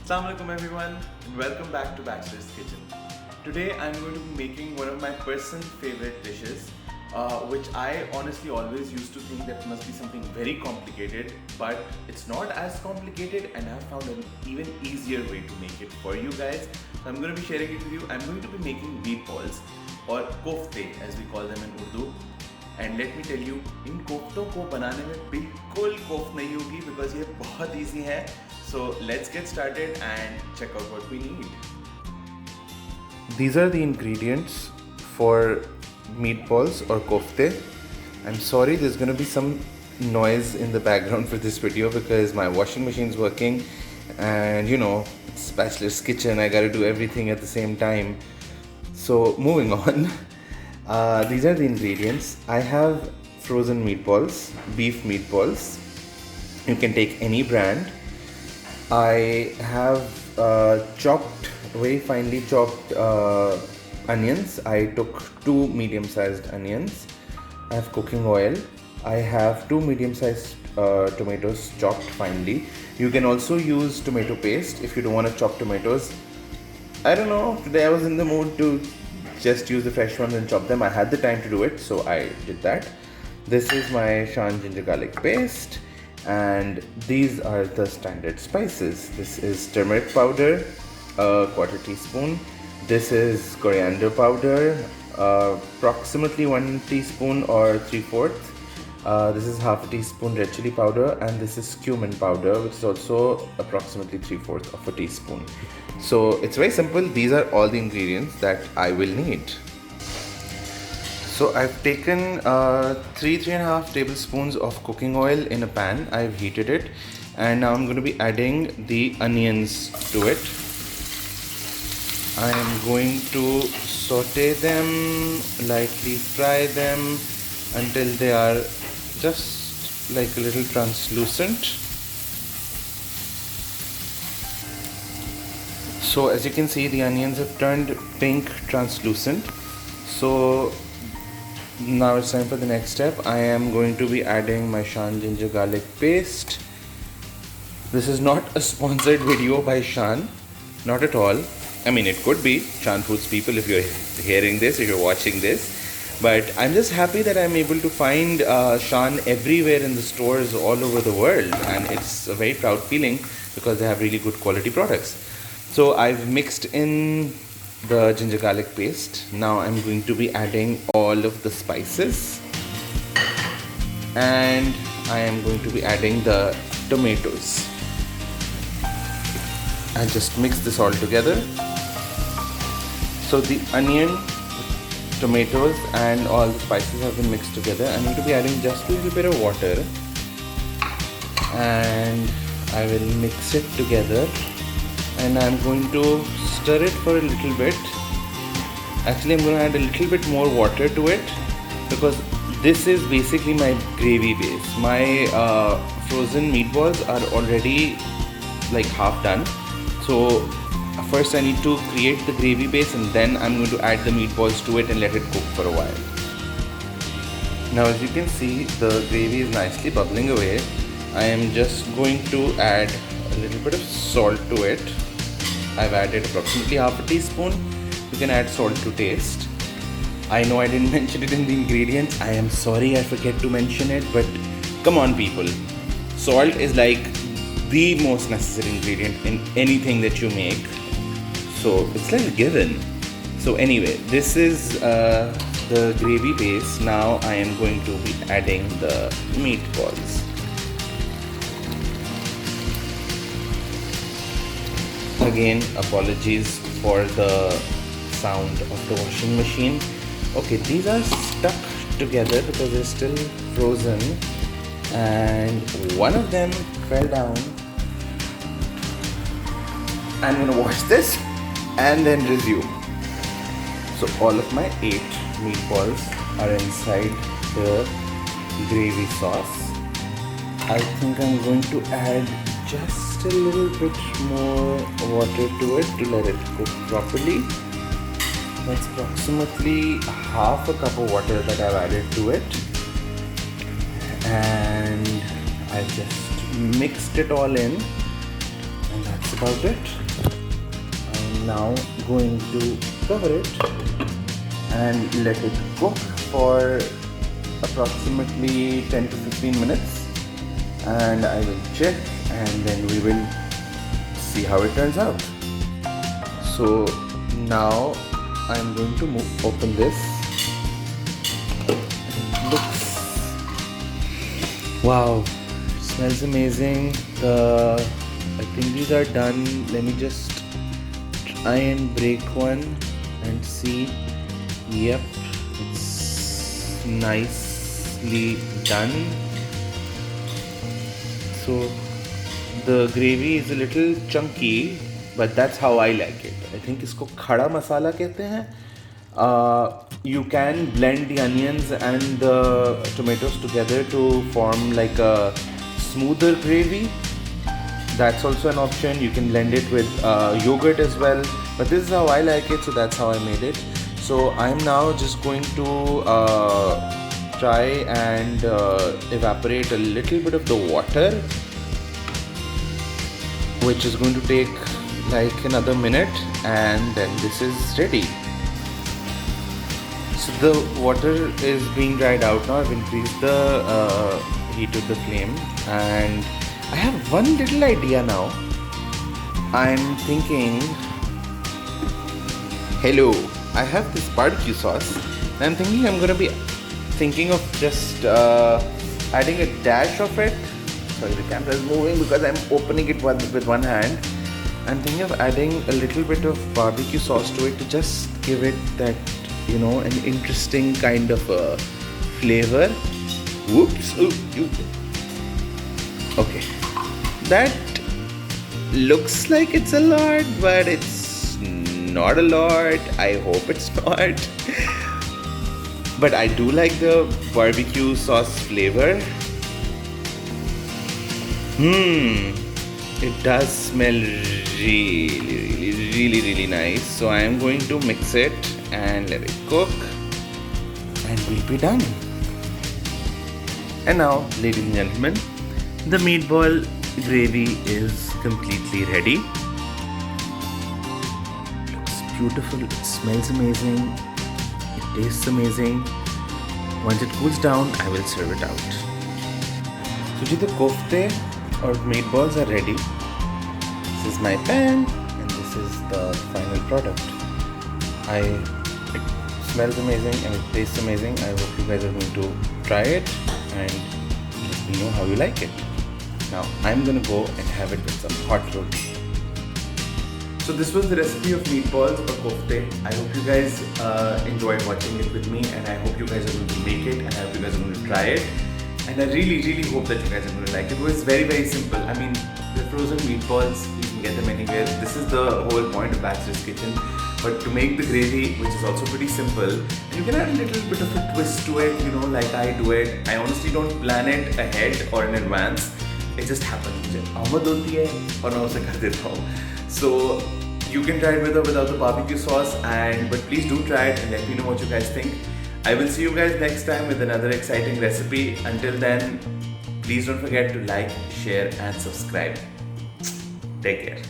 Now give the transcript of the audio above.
Assalamualaikum everyone and welcome back to Bachelor's Kitchen. Today I'm going to be making one of my personal favorite dishes, which I honestly always used to think that must be something very complicated, but it's not as complicated and I've found an even easier way to make it for you guys. So I'm going to be sharing it with you. I'm going to be making meatballs or kofte as we call them in Urdu. And let me tell you इन कोफ्तों को बनाने में बिल्कुल कोफ्त नहीं होगी because ये बहुत ईजी है. So let's get started and check out what we need. These are the ingredients for meatballs or kofte. I'm sorry there's going to be some noise in the background for this video because my washing machine's working and you know it's bachelor's kitchen, I gotta do everything at the same time. So moving on. These are the ingredients. I have frozen meatballs, beef meatballs. You can take any brand. I have very finely chopped onions. I took 2 medium-sized onions. I have cooking oil. I have 2 medium-sized tomatoes chopped finely. You can also use tomato paste if you don't want to chop tomatoes. I don't know, today I was in the mood to just use the fresh ones and chop them. I had the time to do it, so I did that. This is my Shan ginger garlic paste, and these are the standard spices. This is turmeric powder, a 1/4 teaspoon. This is coriander powder, approximately 1 teaspoon or 3/4. This is 1/2 teaspoon red chili powder, and this is cumin powder, which is also approximately 3/4 of a teaspoon. So it's very simple. These are all the ingredients that I will need. So I've taken 3.5 tablespoons of cooking oil in a pan. I've heated it, and now I'm going to be adding the onions to it. I am going to saute them, lightly fry them until they are just like a little translucent. So as you can see, the onions have turned pink translucent. So now it's time for the next step. I am going to be adding my Shan ginger garlic paste. This is not a sponsored video by Shan, not at all. I mean, it could be Shan Foods people if you're hearing this, if you're watching this. But I'm just happy that I'm able to find Shan everywhere in the stores all over the world, and it's a very proud feeling because they have really good quality products. So I've mixed in the ginger garlic paste. Now I'm going to be adding all of the spices, and I am going to be adding the tomatoes. I'll just mix this all together. So the onion, tomatoes and all the spices have been mixed together. I'm going to be adding just a little bit of water, and I will mix it together, and I'm going to stir it for a little bit. Actually, I'm going to add a little bit more water to it because this is basically my gravy base. My frozen meatballs are already like half done. So first I need to create the gravy base, and then I'm going to add the meatballs to it and let it cook for a while. Now as you can see, the gravy is nicely bubbling away. I am just going to add a little bit of salt to it. I've added approximately 1/2 teaspoon. You can add salt to taste. I know I didn't mention it in the ingredients. I am sorry I forget to mention it, but come on people. Salt is like the most necessary ingredient in anything that you make. So it's like a given. So anyway, this is the gravy base. Now I am going to be adding the meatballs. Again, apologies for the sound of the washing machine. Okay, these are stuck together because they're still frozen, and one of them fell down. I'm gonna wash this and then resume. So all of my 8 meatballs are inside the gravy sauce. I think I'm going to add just a little bit more water to it to let it cook properly. That's approximately 1/2 cup of water that I've added to it, and I just mixed it all in, and that's about it. I'm now going to cover it and let it cook for approximately 10 to 15 minutes, and I will check and then we will see how it turns out. So now I'm going to open this. It looks, wow, it smells amazing. I think these are done. Let me just try and break one and see. Yep, it's nicely done. So the gravy is a little chunky, but that's how I like it. I think इसको खड़ा मसाला कहते हैं. You can blend the onions and the tomatoes together to form like a smoother gravy. That's also an option. You can blend it with yogurt as well, but this is how I like it, so that's how I made it. So I'm now just going to try and evaporate a little bit of the water, which is going to take like another minute, and then this is ready. So the water is being dried out now. I've increased the heat of the flame, and I have one little idea now. I'm thinking, hello, I have this barbecue sauce, and I'm thinking I'm gonna be thinking of just adding a dash of it. Sorry, the camera is moving because I'm opening it with one hand. I'm thinking of adding a little bit of barbecue sauce to it to just give it that, you know, an interesting kind of flavor. Whoops. Okay. That looks like it's a lot, but it's not a lot. I hope it's not. But I do like the barbecue sauce flavor. It does smell really nice. So I am going to mix it and let it cook, and we'll be done. And now, ladies and gentlemen, the meatball gravy is completely ready. Looks beautiful, it smells amazing, it tastes amazing. Once it cools down, I will serve it out. So ji, the kofte or meatballs are ready. This is my pan and this is the final product. It smells amazing and it tastes amazing. I hope you guys are going to try it and let me know how you like it. Now I'm gonna go and have it with some hot roti. So this was the recipe of meatballs or kofte. I hope you guys enjoyed watching it with me, and I hope you guys are going to make it, and I hope you guys are going to try it. And I really hope that you guys are going to like it. It was very simple. I mean, the frozen meatballs, you can get them anywhere. This is the whole point of Bachelor's Kitchen. But to make the gravy, which is also pretty simple, and you can add a little bit of a twist to it, you know, like I do it. I honestly don't plan it ahead or in advance. It just happens. So you can try it with or without the barbecue sauce, but please do try it and let me know what you guys think. I will see you guys next time with another exciting recipe. Until then, please don't forget to like, share and subscribe. Take care.